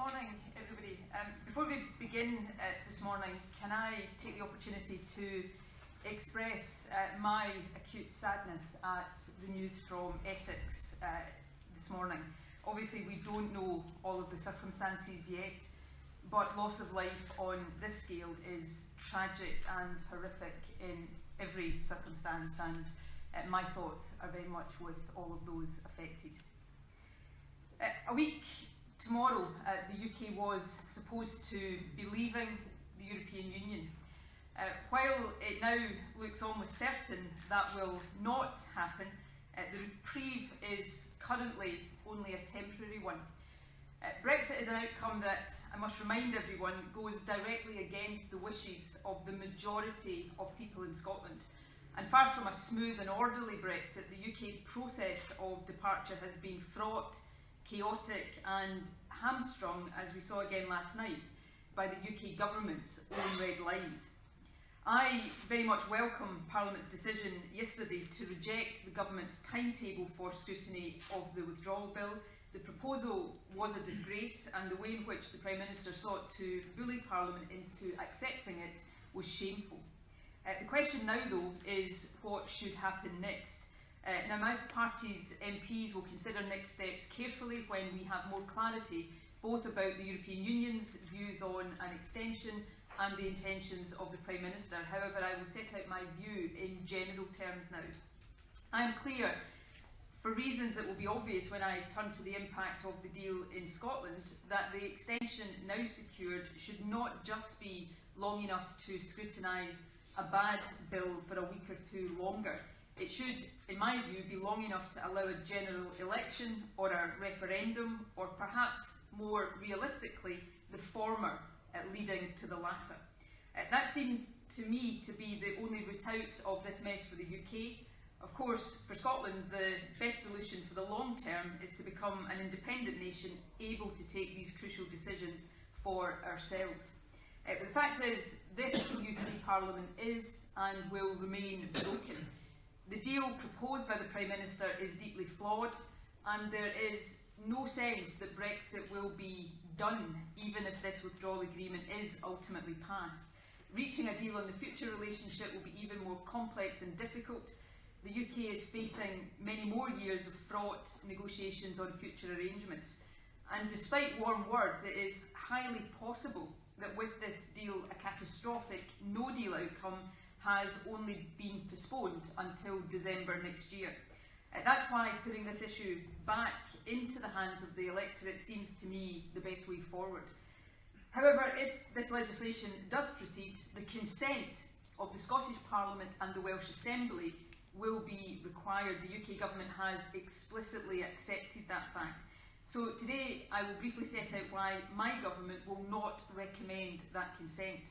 morning, everybody. Before we begin this morning, can I take the opportunity to express my acute sadness at the news from Essex this morning. Obviously, we don't know all of the circumstances yet, but loss of life on this scale is tragic and horrific in every circumstance, and my thoughts are very much with all of those affected. A week tomorrow, the UK was supposed to be leaving the European Union. While it now looks almost certain that will not happen, the reprieve is currently only a temporary one. Brexit is an outcome that, I must remind everyone, goes directly against the wishes of the majority of people in Scotland. And far from a smooth and orderly Brexit, the UK's process of departure has been fraught, chaotic and hamstrung, as we saw again last night, by the UK government's own red lines. I very much welcome Parliament's decision yesterday to reject the government's timetable for scrutiny of the withdrawal bill. The proposal was a disgrace, and the way in which the Prime Minister sought to bully Parliament into accepting it was shameful. The question now, though, is what should happen next. Now, my party's MPs will consider next steps carefully when we have more clarity both about the European Union's views on an extension and the intentions of the Prime Minister. However, I will set out my view in general terms now. I am clear, for reasons that will be obvious when I turn to the impact of the deal in Scotland, that the extension now secured should not just be long enough to scrutinise a bad bill for a week or two longer. It should, in my view, be long enough to allow a general election or a referendum, or perhaps more realistically, the former leading to the latter. That seems to me to be the only route out of this mess for the UK. Of course, for Scotland, the best solution for the long term is to become an independent nation able to take these crucial decisions for ourselves. But the fact is, this UK Parliament is and will remain broken. The deal proposed by the Prime Minister is deeply flawed, and there is no sense that Brexit will be done, even if this withdrawal agreement is ultimately passed. Reaching a deal on the future relationship will be even more complex and difficult. The UK is facing many more years of fraught negotiations on future arrangements. And despite warm words, it is highly possible that with this deal, a catastrophic no-deal outcome has only been postponed until December next year. That's why putting this issue back into the hands of the electorate seems to me the best way forward. However, if this legislation does proceed, the consent of the Scottish Parliament and the Welsh Assembly will be required. The UK Government has explicitly accepted that fact. So today I will briefly set out why my government will not recommend that consent.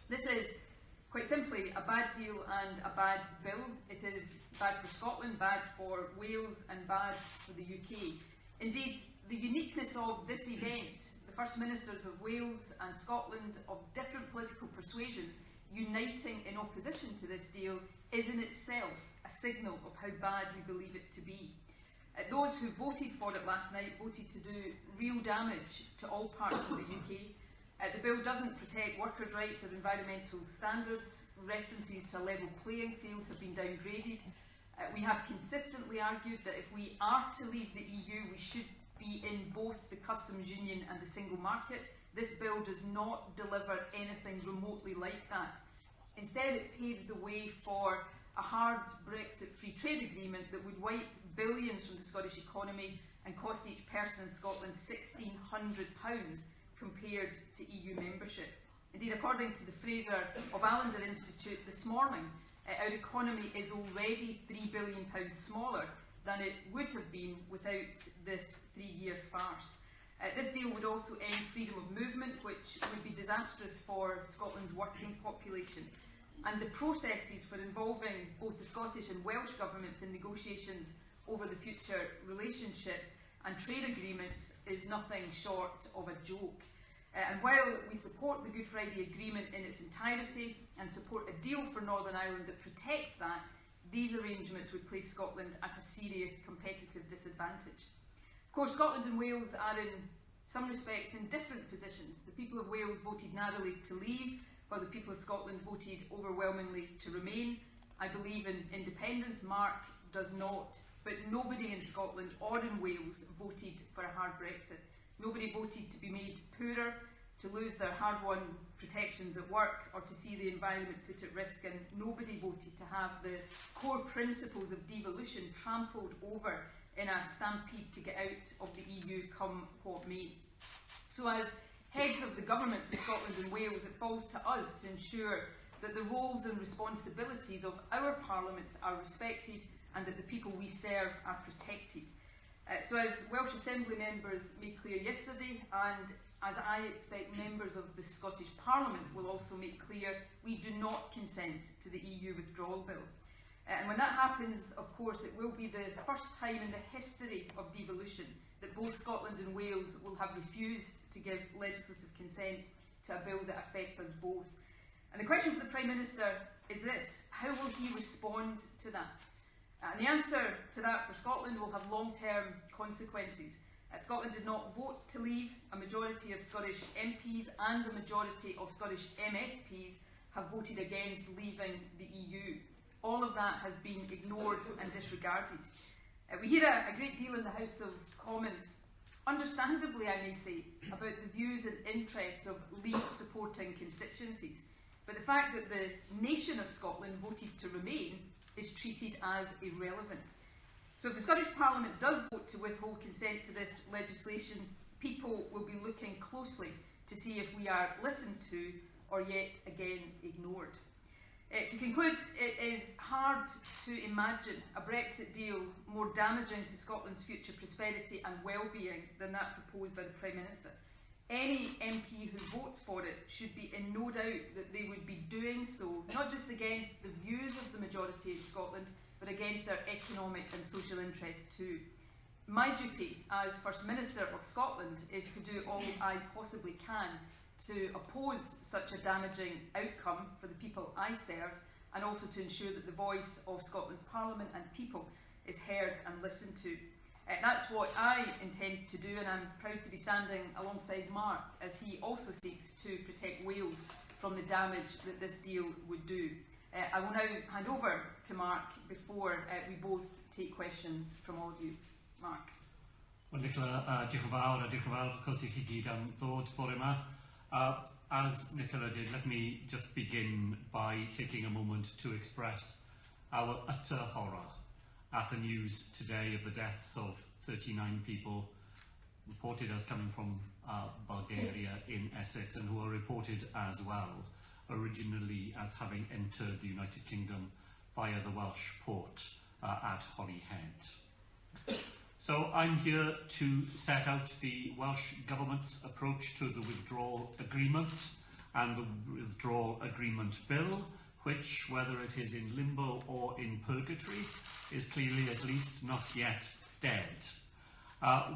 This is quite simply a bad deal and a bad bill. It is bad for Scotland, bad for Wales and bad for the UK. Indeed, the uniqueness of this event, the First Ministers of Wales and Scotland of different political persuasions uniting in opposition to this deal, is in itself a signal of how bad we believe it to be. Those who voted for it last night voted to do real damage to all parts of the UK. The bill doesn't protect workers' rights or environmental standards. References to a level playing field have been downgraded. We have consistently argued that if we are to leave the EU, we should be in both the customs union and the single market. This bill does not deliver anything remotely like that. Instead, it paves the way for a hard Brexit free trade agreement that would wipe billions from the Scottish economy and cost each person in Scotland £1,600 compared to EU membership. Indeed, according to the Fraser of Allender Institute this morning, our economy is already £3 billion smaller than it would have been without this 3-year farce. This deal would also end freedom of movement, which would be disastrous for Scotland's working population. And the processes for involving both the Scottish and Welsh governments in negotiations over the future relationship and trade agreements is nothing short of a joke. And while we support the Good Friday Agreement in its entirety and support a deal for Northern Ireland that protects that, these arrangements would place Scotland at a serious competitive disadvantage. Of course, Scotland and Wales are in some respects in different positions. The people of Wales voted narrowly to leave, while the people of Scotland voted overwhelmingly to remain. I believe in independence, Mark does not, but nobody in Scotland or in Wales voted for a hard Brexit. Nobody voted to be made poorer, to lose their hard-won protections at work, or to see the environment put at risk, and nobody voted to have the core principles of devolution trampled over in a stampede to get out of the EU come what may. So as heads of the governments of Scotland and Wales, it falls to us to ensure that the roles and responsibilities of our parliaments are respected and that the people we serve are protected. So as Welsh Assembly members made clear yesterday, and as I expect members of the Scottish Parliament will also make clear, we do not consent to the EU withdrawal bill. And when that happens, of course, it will be the first time in the history of devolution that both Scotland and Wales will have refused to give legislative consent to a bill that affects us both. And the question for the Prime Minister is this: how will he respond to that? And the answer to that for Scotland will have long-term consequences. Scotland did not vote to leave. A majority of Scottish MPs and a majority of Scottish MSPs have voted against leaving the EU. All of that has been ignored and disregarded. We hear a great deal in the House of Commons, understandably I may say, about the views and interests of Leave-supporting constituencies. But the fact that the nation of Scotland voted to remain is treated as irrelevant. So if the Scottish Parliament does vote to withhold consent to this legislation, people will be looking closely to see if we are listened to or yet again ignored. To conclude, it is hard to imagine a Brexit deal more damaging to Scotland's future prosperity and well-being than that proposed by the Prime Minister. Any MP who votes for it should be in no doubt that they would be doing so, not just against the views of the majority in Scotland, but against our economic and social interests too. My duty as First Minister of Scotland is to do all I possibly can to oppose such a damaging outcome for the people I serve, and also to ensure that the voice of Scotland's Parliament and people is heard and listened to. That's what I intend to do, and I'm proud to be standing alongside Mark as he also seeks to protect Wales from the damage that this deal would do. I will now hand over to Mark before we both take questions from all of you. Mark. Wel, Nicola, diolch yn fawr, a diolch yn fawr, wrth gwrs, i chi gyd am ddod bore yma. As Nicola did, let me just begin by taking a moment to express our utter horror at the news today of the deaths of 39 people reported as coming from Bulgaria in Essex, and who are reported as well originally as having entered the United Kingdom via the Welsh port at Holyhead. So I'm here to set out the Welsh Government's approach to the withdrawal agreement and the withdrawal agreement bill, which, whether it is in limbo or in purgatory, is clearly at least not yet dead.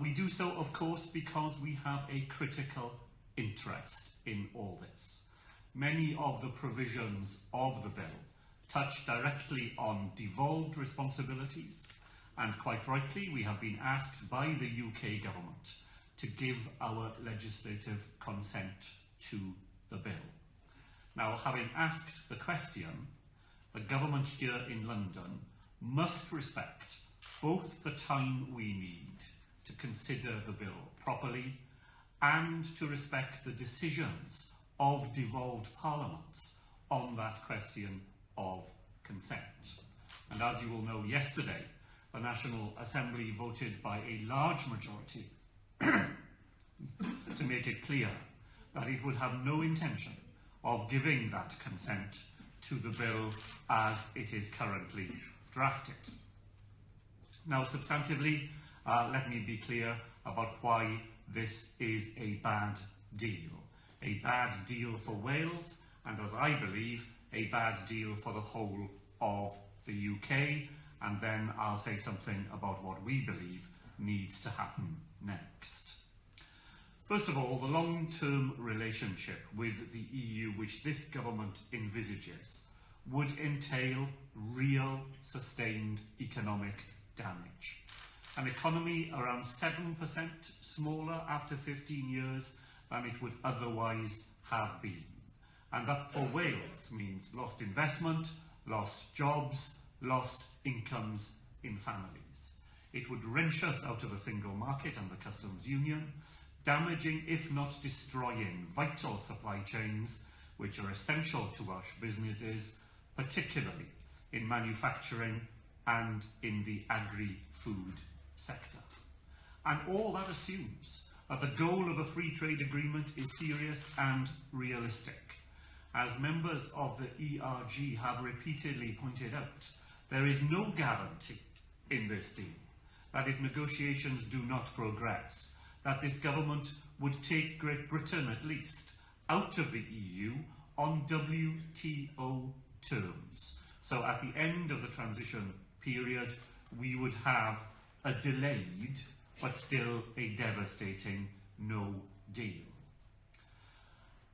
We do so, of course, because we have a critical interest in all this. Many of the provisions of the bill touch directly on devolved responsibilities, and quite rightly we have been asked by the UK government to give our legislative consent to the bill. Now, having asked the question, the government here in London must respect both the time we need to consider the bill properly and to respect the decisions of devolved parliaments on that question of consent. And as you will know, yesterday the National Assembly voted by a large majority to make it clear that it would have no intention of giving that consent to the bill as it is currently drafted. Now, substantively, let me be clear about why this is a bad deal. A bad deal for Wales, and as I believe, a bad deal for the whole of the UK, and then I'll say something about what we believe needs to happen next. First of all, the long-term relationship with the EU which this government envisages would entail real, sustained economic damage. an economy around 7% smaller after 15 years than it would otherwise have been. And that for Wales means lost investment, lost jobs, lost incomes in families. It would wrench us out of the single market and the customs union, damaging, if not destroying, vital supply chains which are essential to Welsh businesses, particularly in manufacturing and in the agri-food sector. And all that assumes that the goal of a free trade agreement is serious and realistic. As members of the ERG have repeatedly pointed out, there is no guarantee in this deal that if negotiations do not progress, that this government would take Great Britain at least out of the EU on WTO terms. So at the end of the transition period, we would have a delayed but still a devastating no deal.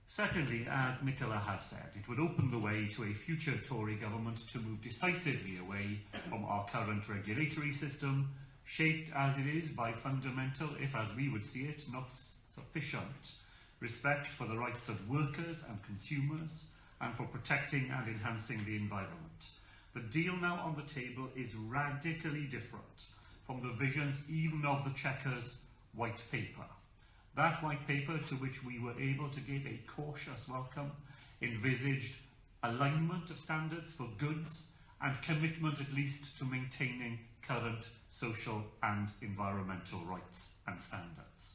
Secondly, as Nicola has said, it would open the way to a future Tory government to move decisively away from our current regulatory system, shaped as it is by fundamental, if as we would see it, not sufficient respect for the rights of workers and consumers, and for protecting and enhancing the environment. The deal now on the table is radically different from the visions even of the Chequers white paper. That white paper, to which we were able to give a cautious welcome, envisaged alignment of standards for goods and commitment at least to maintaining current social and environmental rights and standards.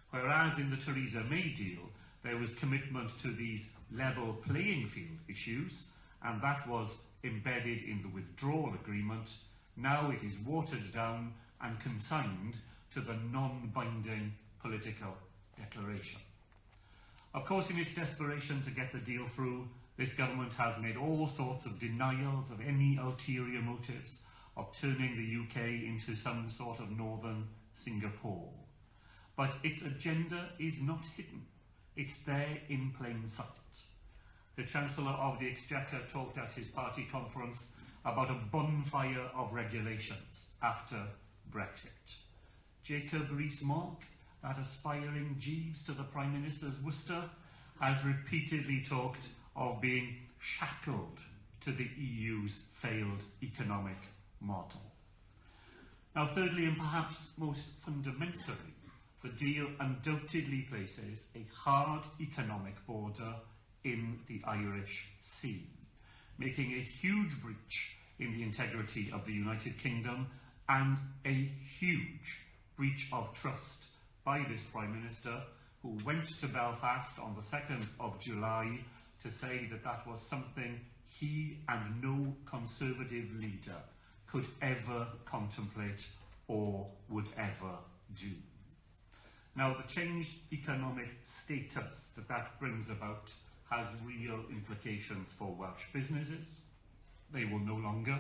Whereas in the Theresa May deal, there was commitment to these level playing field issues, and that was embedded in the withdrawal agreement. Now it is watered down and consigned to the non-binding political declaration. Of course, in its desperation to get the deal through, this government has made all sorts of denials of any ulterior motives of turning the UK into some sort of northern Singapore. But its agenda is not hidden. It's there in plain sight. The Chancellor of the Exchequer talked at his party conference about a bonfire of regulations after Brexit. Jacob Rees-Mogg, that aspiring Jeeves to the Prime Minister's Worcester, has repeatedly talked of being shackled to the EU's failed economic model. Now, thirdly, and perhaps most fundamentally, the deal undoubtedly places a hard economic border in the Irish Sea, making a huge breach in the integrity of the United Kingdom and a huge breach of trust by this Prime Minister, who went to Belfast on the 2nd of July to say that that was something he and no Conservative leader could ever contemplate or would ever do. Now, the changed economic status that brings about has real implications for Welsh businesses. They will no longer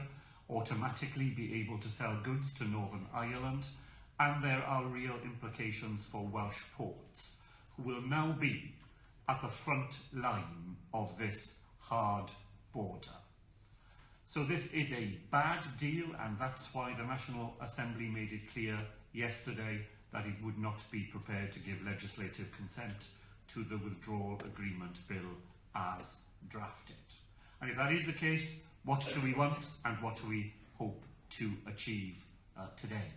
automatically be able to sell goods to Northern Ireland, and there are real implications for Welsh ports, who will now be at the front line of this hard border. So this is a bad deal, and that's why the National Assembly made it clear yesterday that it would not be prepared to give legislative consent to the withdrawal agreement bill as drafted. And if that is the case, what do we want and what do we hope to achieve today?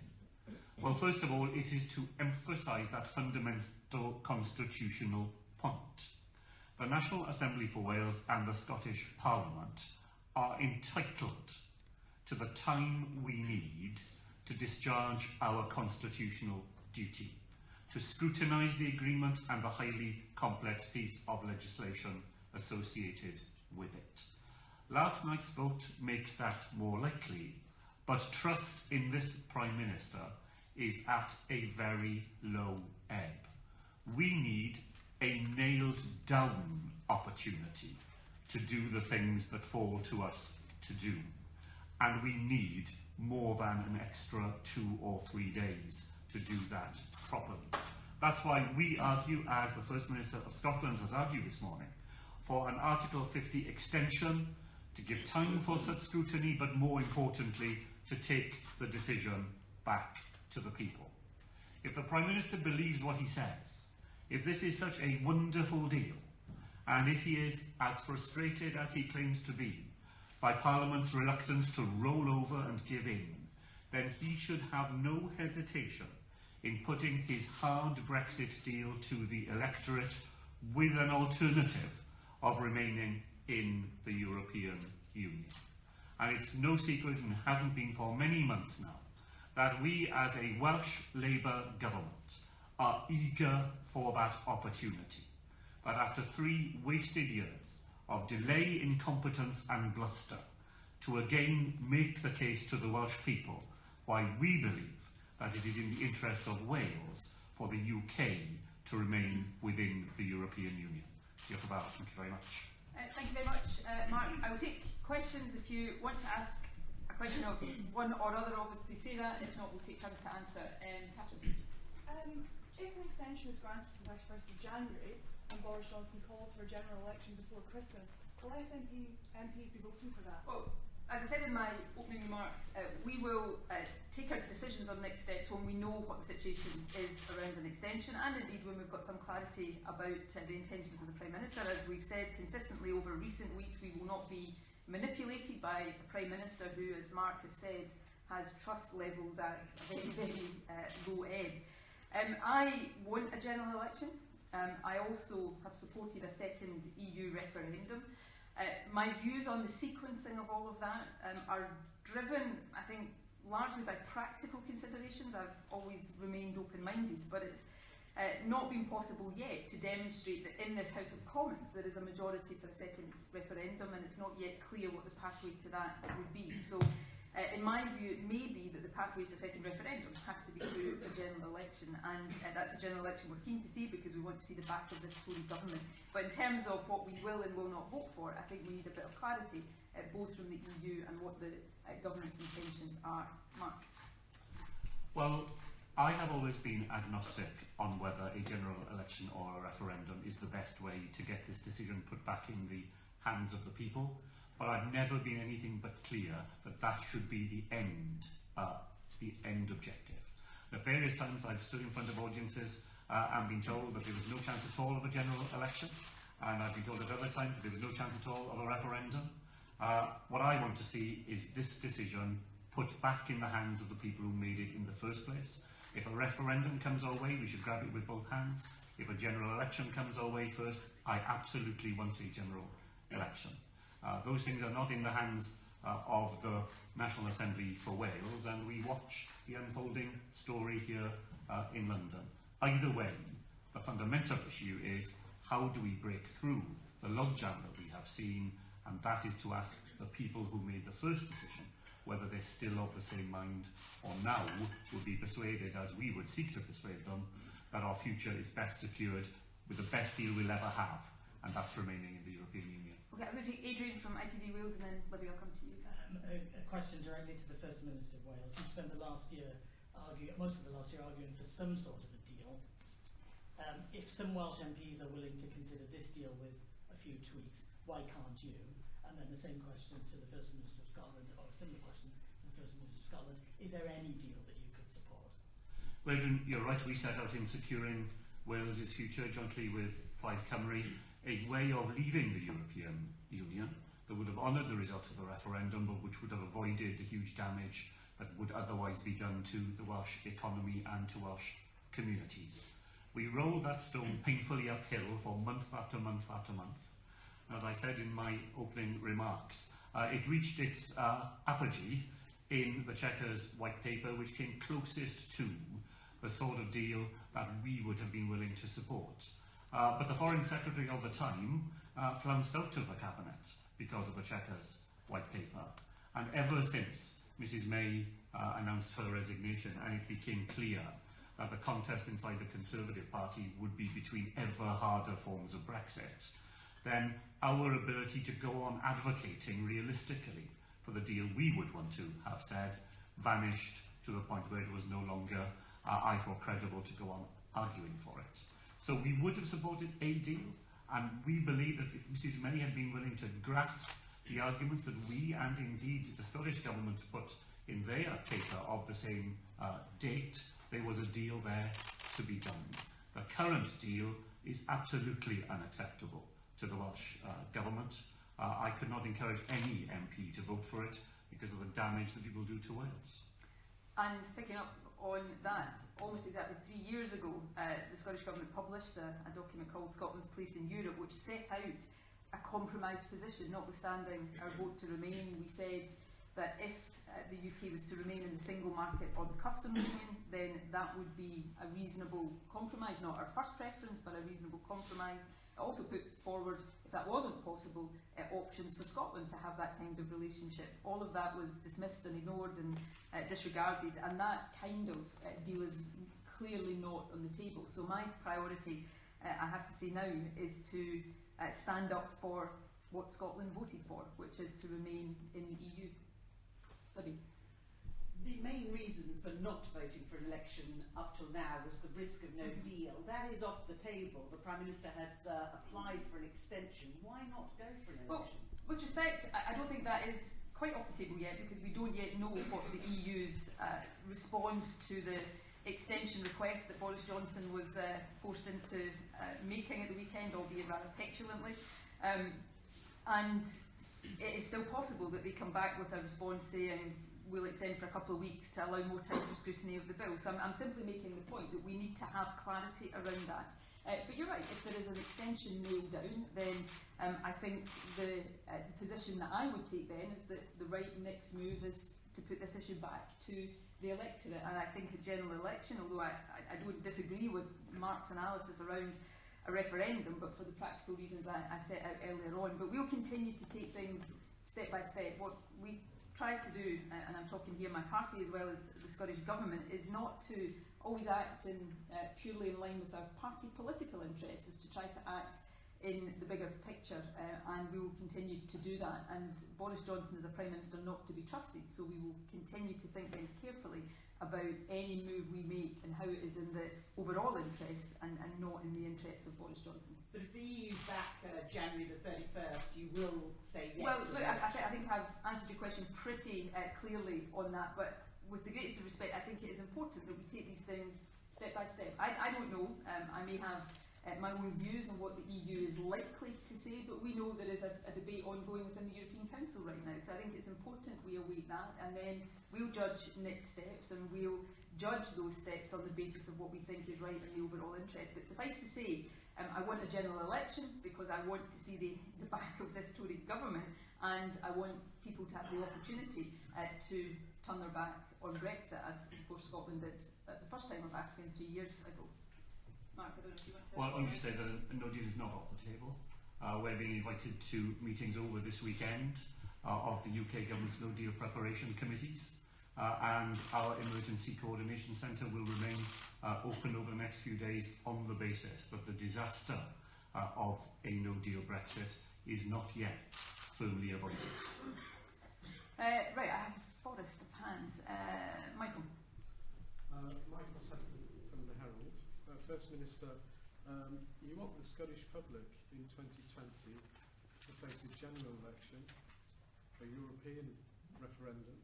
Well, first of all, it is to emphasise that fundamental constitutional point. The National Assembly for Wales and the Scottish Parliament are entitled to the time we need to discharge our constitutional duty, to scrutinise the agreement and the highly complex piece of legislation associated with it. Last night's vote makes that more likely, but trust in this Prime Minister is at a very low ebb. We need a nailed-down opportunity to do the things that fall to us to do, and we need more than an extra 2 or 3 days to do that properly. That's why we argue, as the First Minister of Scotland has argued this morning, for an Article 50 extension to give time for such scrutiny, but more importantly, to take the decision back to to the people. If the Prime Minister believes what he says, if this is such a wonderful deal, and if he is as frustrated as he claims to be by Parliament's reluctance to roll over and give in, then he should have no hesitation in putting his hard Brexit deal to the electorate with an alternative of remaining in the European Union. And it's no secret, and hasn't been for many months now, that we as a Welsh Labour government are eager for that opportunity. But after 3 wasted years of delay, incompetence and bluster, to again make the case to the Welsh people why we believe that it is in the interest of Wales for the UK to remain within the European Union. Thank you very much. Thank you very much, Mark. I will take questions if you want to ask a question of one or other, obviously say that. If not, we'll take time to answer. Catherine. If an extension is granted to the 31st of January and Boris Johnson calls for a general election before Christmas, will MPs be voting for that? Well, as I said in my opening remarks, we will take our decisions on next steps when we know what the situation is around an extension, and indeed when we've got some clarity about the intentions of the Prime Minister. As we've said consistently over recent weeks, we will not be manipulated by a Prime Minister who, as Mark has said, has trust levels at a very, very low ebb. I want a general election. I also have supported a second EU referendum. My views on the sequencing of all of that are driven, I think, largely by practical considerations. I've always remained open-minded, but it's not been possible yet to demonstrate that in this House of Commons there is a majority for a second referendum, and it's not yet clear what the pathway to that would be. So, in my view, it may be that the pathway to a second referendum has to be through a general election, and that's a general election we're keen to see because we want to see the back of this Tory government. But in terms of what we will and will not vote for, I think we need a bit of clarity, both from the EU and what the government's intentions are. Mark? Well, I have always been agnostic on whether a general election or a referendum is the best way to get this decision put back in the hands of the people. But I've never been anything but clear that that should be the end objective. At various times I've stood in front of audiences and been told that there was no chance at all of a general election, and I've been told at other times that there was no chance at all of a referendum. What I want to see is this decision put back in the hands of the people who made it in the first place. If a referendum comes our way, we should grab it with both hands. If a general election comes our way first, I absolutely want a general election. Those things are not in the hands of the National Assembly for Wales, and we watch the unfolding story here in London. Either way, the fundamental issue is how do we break through the logjam that we have seen, and that is to ask the people who made the first decision whether they're still of the same mind or now would be persuaded, as we would seek to persuade them, that our future is best secured with the best deal we'll ever have, and that's remaining in the European Union. Okay, I'm going to take Adrian from ITV Wales, and then Libby, I'll come to you. A question directly to the First Minister of Wales. You've spent the last year most of the last year arguing for some sort of a deal. If some Welsh MPs are willing to consider this deal with a few tweaks, why can't you? And then the same question to the First Minister of Scotland, or a similar question to the First Minister of Scotland. Is there any deal that you could support? Well, Adrian, you're right. We set out in securing Wales's future jointly with Plaid Cymru a way of leaving the European Union that would have honoured the result of the referendum, but which would have avoided the huge damage that would otherwise be done to the Welsh economy and to Welsh communities. We rolled that stone painfully uphill for month after month after month. As I said in my opening remarks, it reached its apogee in the Chequers white paper, which came closest to the sort of deal that we would have been willing to support. But the Foreign Secretary of the time flounced out of the Cabinet because of the Chequers white paper. And ever since Mrs May announced her resignation and it became clear that the contest inside the Conservative Party would be between ever harder forms of Brexit, then our ability to go on advocating realistically for the deal we would want to have said vanished to the point where it was no longer, I thought, credible to go on arguing for it. So we would have supported a deal, and we believe that if Mrs May had been willing to grasp the arguments that we and indeed the Scottish Government put in their paper of the same date, there was a deal there to be done. The current deal is absolutely unacceptable to the Welsh Government. I could not encourage any MP to vote for it because of the damage that it will do to Wales. And picking up on that, almost exactly 3 years ago, the Scottish Government published a document called Scotland's Place in Europe, which set out a compromise position. Notwithstanding our vote to remain, we said that if the UK was to remain in the single market or the customs union, then that would be a reasonable compromise, not our first preference, but a reasonable compromise. It also put forward, if that wasn't possible, options for Scotland to have that kind of relationship. All of that was dismissed and ignored and disregarded, and that kind of deal is clearly not on the table. So my priority, I have to say now, is to stand up for what Scotland voted for, which is to remain in the EU. Libby. The main reason for not voting for an election up till now was the risk of no deal. That is off the table. The Prime Minister has applied for an extension. Why not go for an election? Well, with respect, I don't think that is quite off the table yet, because we don't yet know what the EU's response to the extension request that Boris Johnson was forced into making at the weekend, albeit rather petulantly. And it is still possible that they come back with a response saying we'll extend for a couple of weeks to allow more time for scrutiny of the bill. So I'm simply making the point that we need to have clarity around that. But you're right, if there is an extension nailed down, then I think the position that I would take then is that the right next move is to put this issue back to the electorate. And I think a general election, although I don't disagree with Mark's analysis around a referendum, but for the practical reasons I set out earlier on. But we'll continue to take things step by step. What we try to do, and I'm talking here my party as well as the Scottish Government, is not to always act in purely in line with our party political interests, is to try to act in the bigger picture, and we will continue to do that. And Boris Johnson is a Prime Minister not to be trusted, so we will continue to think very carefully about any move we make and how it is in the overall interest and not in the interests of Boris Johnson. But if the EU's back January the 31st, you will say yes? Well, to look, I think I've answered your question pretty clearly on that, but with the greatest of respect, I think it is important that we take these things step by step. I don't know, I may have my own views on what the EU is likely to say, but we know there is a debate ongoing within the European Council right now, so I think it's important we await that, and then we'll judge next steps, and we'll judge those steps on the basis of what we think is right in the overall interest. But suffice to say, I want a general election because I want to see the back of this Tory government, and I want people to have the opportunity to turn their back on Brexit, as of course Scotland did at the first time of asking 3 years ago. Mark, I don't know if you want to... Well, only to say that a no deal is not off the table. We're being invited to meetings over this weekend of the UK Government's no deal preparation committees, and our emergency coordination centre will remain open over the next few days on the basis that the disaster of a no deal Brexit is not yet firmly avoided. Right, I have a forest of hands. Michael. Michael Sutton from the Herald. First Minister, you want the Scottish public in 2020 to face a general election, a European referendum,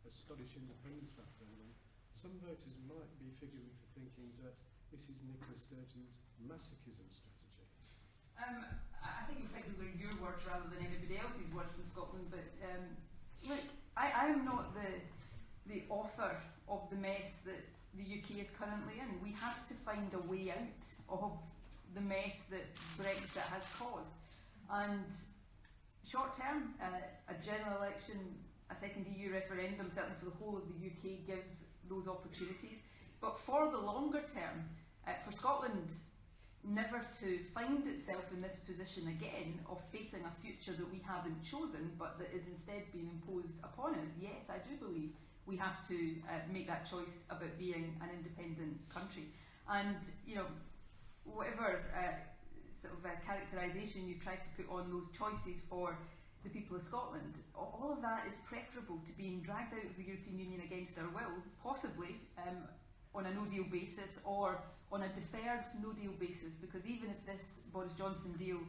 a Scottish independence referendum. Some voters might be figuring for thinking that this is Nicola Sturgeon's masochism strategy. I think effectively your words rather than anybody else's words in Scotland, but look, I am not the author of the mess that the UK is currently in. We have to find a way out of the mess that Brexit has caused. And short term, a general election, a second EU referendum, certainly for the whole of the UK, gives those opportunities. But for the longer term, for Scotland never to find itself in this position again of facing a future that we haven't chosen but that is instead being imposed upon us, yes, I do believe we have to make that choice about being an independent country. And, you know, whatever sort of characterisation you try to put on those choices for the people of Scotland, all of that is preferable to being dragged out of the European Union against our will, possibly on a no-deal basis or on a deferred no-deal basis, because even if this Boris Johnson deal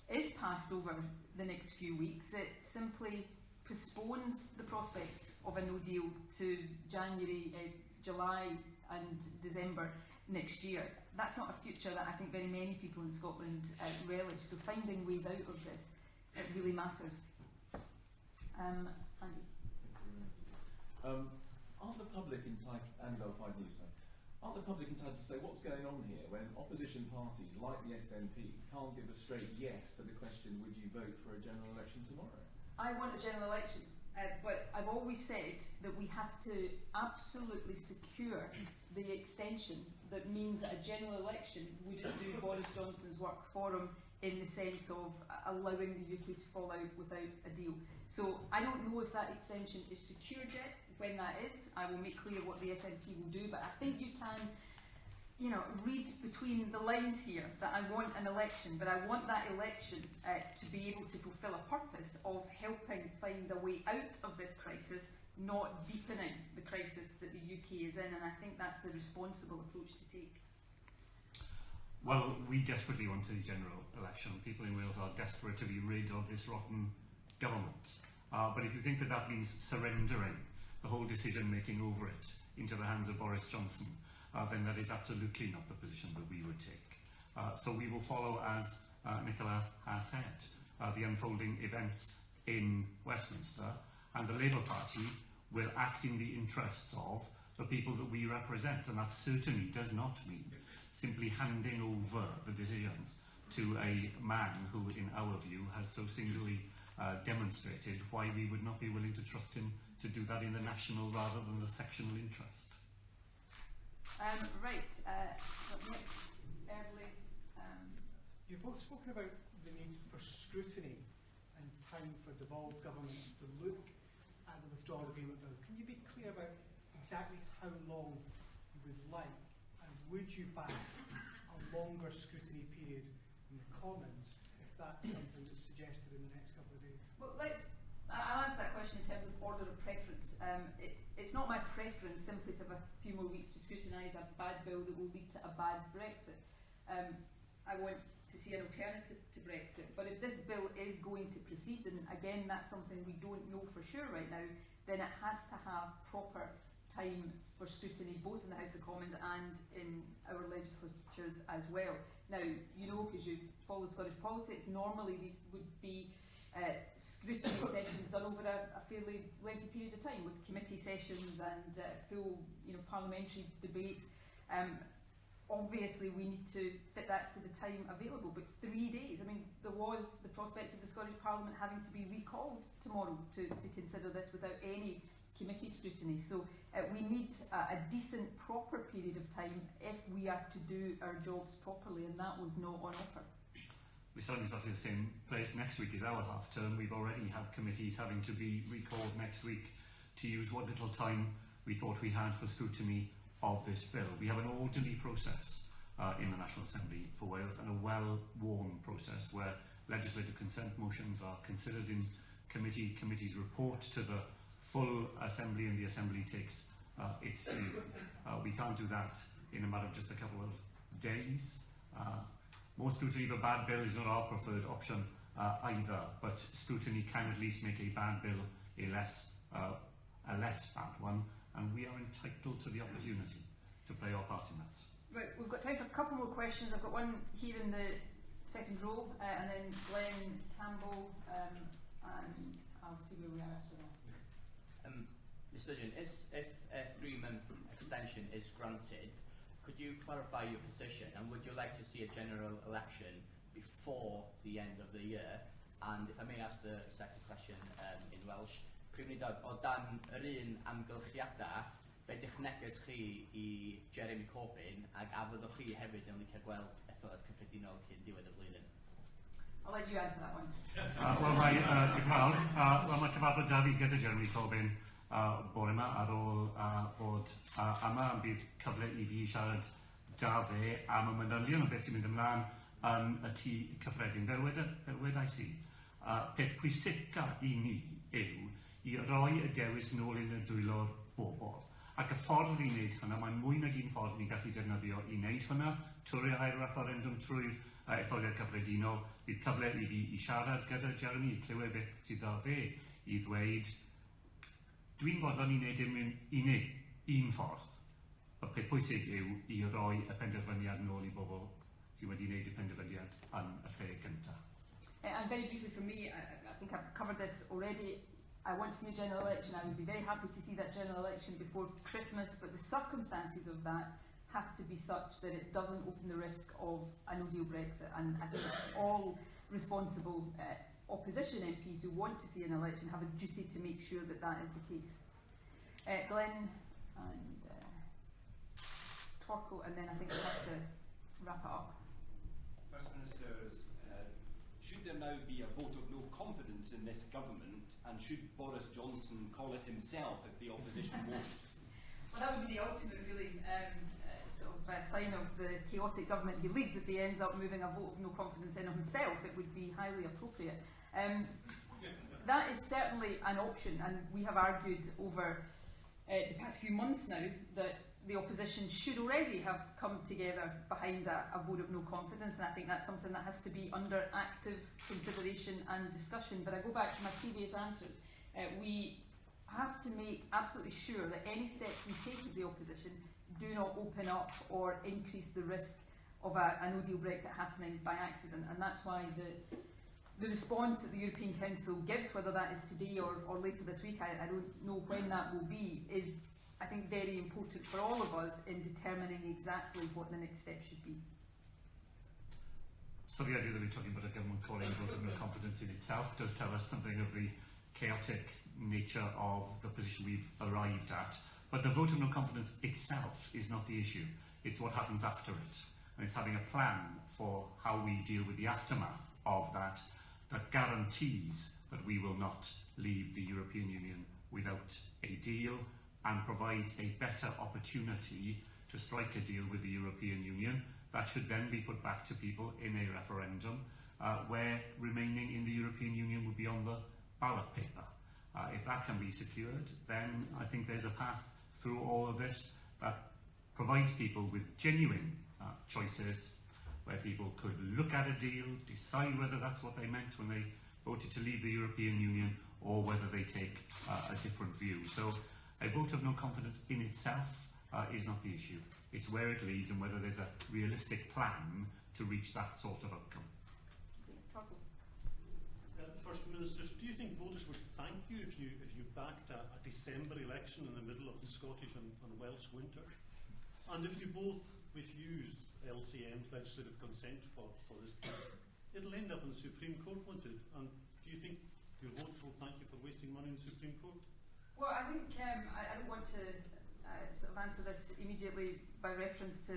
is passed over the next few weeks, it simply postponed the prospect of a no deal to January, July and December next year. That's not a future that I think very many people in Scotland relish. So finding ways out of this, it really matters. Andy. Aren't the public entitled, and L5 News, aren't the public entitled to say what's going on here when opposition parties like the SNP can't give a straight yes to the question, would you vote for a general election tomorrow? I want a general election, but I've always said that we have to absolutely secure the extension that means that a general election wouldn't do Boris Johnson's work for him in the sense of allowing the UK to fall out without a deal. So I don't know if that extension is secured yet. When that is, I will make clear what the SNP will do, but I think you can, read between the lines here that I want an election, but I want that election to be able to fulfil a purpose of helping find a way out of this crisis, not deepening the crisis that the UK is in, and I think that's the responsible approach to take. Well, we desperately want a general election. People in Wales are desperate to be rid of this rotten government. But if you think that that means surrendering the whole decision-making over it into the hands of Boris Johnson, then that is absolutely not the position that we would take. So we will follow, as Nicola has said, the unfolding events in Westminster, and the Labour Party will act in the interests of the people that we represent, and that certainly does not mean simply handing over the decisions to a man who, in our view, has so singly demonstrated why we would not be willing to trust him to do that in the national rather than the sectional interest. Early. You've both spoken about the need for scrutiny and time for devolved governments to look at the withdrawal agreement bill. Can you be clear about exactly how long you would like, and would you back a longer scrutiny period in the Commons if that's something that's suggested in the next couple of days? Well, I'll answer that question in terms of order of preference. It's not my preference simply to have a few more weeks to scrutinise a bad bill that will lead to a bad Brexit. I want to see an alternative to Brexit. But if this bill is going to proceed, and again that's something we don't know for sure right now, then it has to have proper time for scrutiny both in the House of Commons and in our legislatures as well. Now, because you've followed Scottish politics, normally these would be scrutiny sessions done over a fairly lengthy period of time, with committee sessions and full parliamentary debates. Obviously we need to fit that to the time available, but 3 days, there was the prospect of the Scottish Parliament having to be recalled tomorrow to consider this without any committee scrutiny. So we need a decent, proper period of time if we are to do our jobs properly, and that was not on offer. We're starting exactly the same place. Next week is our half term. We've already had committees having to be recalled next week to use what little time we thought we had for scrutiny of this bill. We have an orderly process in the National Assembly for Wales, and a well-worn process where legislative consent motions are considered in committee, committees report to the full Assembly, and the Assembly takes its view. We can't do that in a matter of just a couple of days. More scrutiny of a bad bill is not our preferred option either, but scrutiny can at least make a bad bill a less bad one, and we are entitled to the opportunity to play our part in that. Right, we've got time for a couple more questions. I've got one here in the second row, and then Glenn Campbell, and I'll see where we are after that. Mr. Dudgeon, if a 3-month extension is granted, could you clarify your position, and would you like to see a general election before the end of the year? And if I may ask the second question in Welsh, Prifnidog, o dan yr un amgylchiadau, be dych neges chi I Jeremy Corbyn, ac a fyddwch chi hefyd yn licio gweld etholiad cyffredinol cyn diwedd y flwyddyn? I'll let you answer that one. Mae cyfarfod da fi gyda Jeremy Corbyn bore yma ar ôl bod yma, yn bydd cyfle I fi siarad da fe am y manylion o beth sy'n mynd ymlaen yn y tŷ cyffredin. Fel wedais I, peth pwysica I ni yw I roi y dewis nôl yn y dwylo'r bobl. Ac y ffordd I wneud hynna, mae mwy nag un ffordd ni'n gallu defnyddio I wneud hynna, twriau'r referendum trwy'r etholiad cyffredinol. Bydd cyfle I fi I siarad gyda Jeremy, I clywed beth sydd da fe I ddweud, dwi'n fodlon I wneud un ffordd. Y peth pwysig yw I roi y penderfyniad nôl I bobl sydd wedi wneud y penderfyniad yn y lle gyntaf. And very briefly for me, I think I've covered this already. I want to see a general election. I would be very happy to see that general election before Christmas, but the circumstances of that have to be such that it doesn't open the risk of a no-deal Brexit. And I think all responsible opposition MPs who want to see an election have a duty to make sure that that is the case. Glenn and Torquil, and then I think we have to wrap it up. First Ministers, should there now be a vote of no confidence in this government, and should Boris Johnson call it himself if the opposition won't? Well, that would be the ultimate, really, sign of the chaotic government he leads. If he ends up moving a vote of no confidence in himself, it would be highly appropriate. That is certainly an option, and we have argued over the past few months now that the opposition should already have come together behind a vote of no confidence, and I think that's something that has to be under active consideration and discussion. But I go back to my previous answers. We have to make absolutely sure that any steps we take as the opposition do not open up or increase the risk of a no-deal Brexit happening by accident, and that's why the response that the European Council gives, whether that is today or later this week, I don't know when that will be, is I think very important for all of us in determining exactly what the next step should be. So the idea that we're talking about a government calling a vote of no confidence in itself does tell us something of the chaotic nature of the position we've arrived at. But the vote of no confidence itself is not the issue. It's what happens after it. And it's having a plan for how we deal with the aftermath of that guarantees that we will not leave the European Union without a deal, and provides a better opportunity to strike a deal with the European Union. That should then be put back to people in a referendum where remaining in the European Union would be on the ballot paper. If that can be secured, then I think there's a path through all of this that provides people with genuine choices, where people could look at a deal, decide whether that's what they meant when they voted to leave the European Union, or whether they take a different view. So a vote of no confidence in itself is not the issue. It's where it leads and whether there's a realistic plan to reach that sort of outcome. First Ministers, do you think voters would thank you if you backed a December election in the middle of the Scottish and Welsh winter? And if you both refuse LCM's legislative consent for this bill, it'll end up in the Supreme Court, won't it? And do you think your voters will thank you for wasting money in the Supreme Court? Well, I think I don't want to sort of answer this immediately by reference to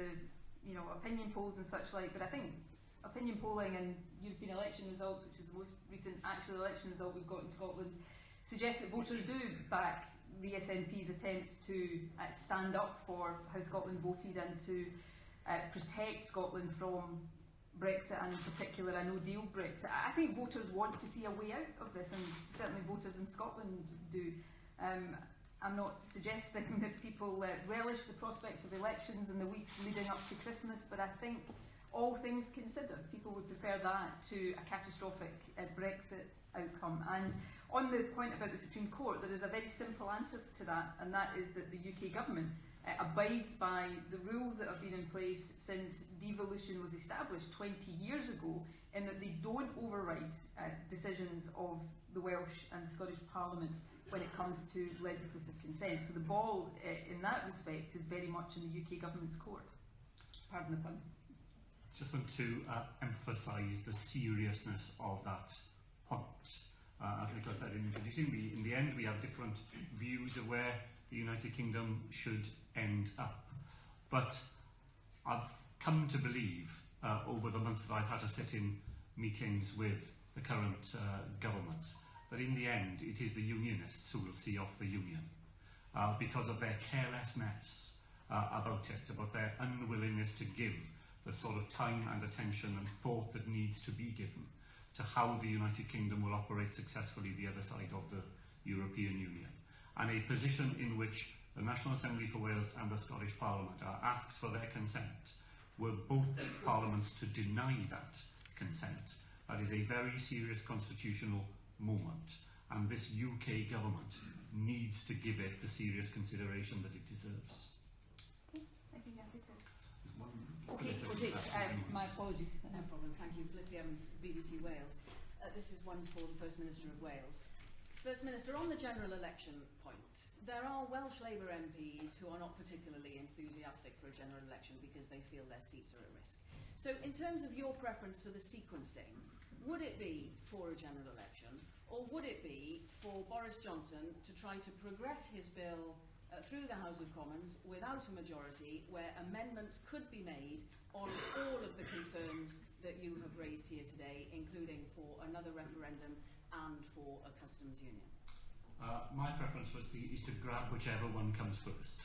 opinion polls and such like, but I think opinion polling and European election results, which is the most recent actual election result we've got in Scotland, suggest that voters do back the SNP's attempts to stand up for how Scotland voted and to protect Scotland from Brexit, and in particular a no-deal Brexit. I think voters want to see a way out of this, and certainly voters in Scotland do. I'm not suggesting that people relish the prospect of elections in the weeks leading up to Christmas, but I think all things considered, people would prefer that to a catastrophic Brexit outcome. And on the point about the Supreme Court, there is a very simple answer to that, and that is that the UK government abides by the rules that have been in place since devolution was established 20 years ago, in that they don't override decisions of the Welsh and the Scottish Parliaments when it comes to legislative consent. So the ball in that respect is very much in the UK government's court. Pardon the pun. Just want to emphasise the seriousness of that point. As Nicola said in introducing me, in the end we have different views of where the United Kingdom should end up. But I've come to believe over the months that I've had to sit in meetings with the current government that in the end it is the unionists who will see off the union because of their carelessness about it, about their unwillingness to give the sort of time and attention and thought that needs to be given to how the United Kingdom will operate successfully the other side of the European Union. And a position in which the National Assembly for Wales and the Scottish Parliament are asked for their consent, were both parliaments to deny that consent. That is a very serious constitutional moment, and this UK government needs to give it the serious consideration that it deserves. Thank you, happy to. Okay, my apologies. No problem, thank you. Felicity Evans, BBC Wales. This is one for the First Minister of Wales. First Minister, on the general election point, there are Welsh Labour MPs who are not particularly enthusiastic for a general election because they feel their seats are at risk. So in terms of your preference for the sequencing, would it be for a general election, or would it be for Boris Johnson to try to progress his bill through the House of Commons without a majority, where amendments could be made on all of the concerns that you have raised here today, including for another referendum and for a customs union? My preference is to grab whichever one comes first.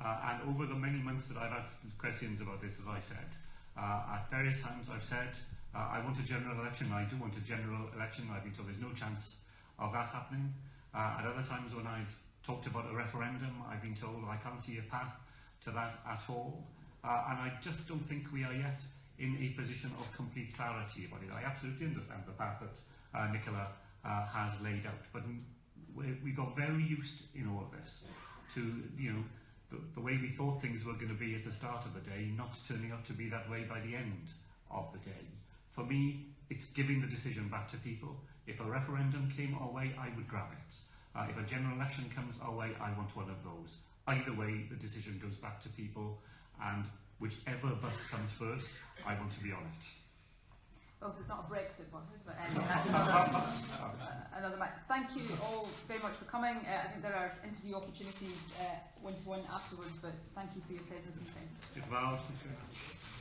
And over the many months that I've asked questions about this, as I said, at various times I've said, I want a general election. I do want a general election. I've been told there's no chance of that happening. At other times when I've talked about a referendum, I've been told I can't see a path to that at all. And I just don't think we are yet in a position of complete clarity about it. I absolutely understand the path that Nicola has laid out, but we got very used in all of this to, the way we thought things were going to be at the start of the day, not turning out to be that way by the end of the day. For me, it's giving the decision back to people. If a referendum came our way, I would grab it. If a general election comes our way, I want one of those. Either way, the decision goes back to people, and whichever bus comes first, I want to be on it. Well, so it's not a Brexit bus, but that's another matter. Thank you all very much for coming. I think there are interview opportunities one-to-one afterwards, but thank you for your presence and time. Thank you very much.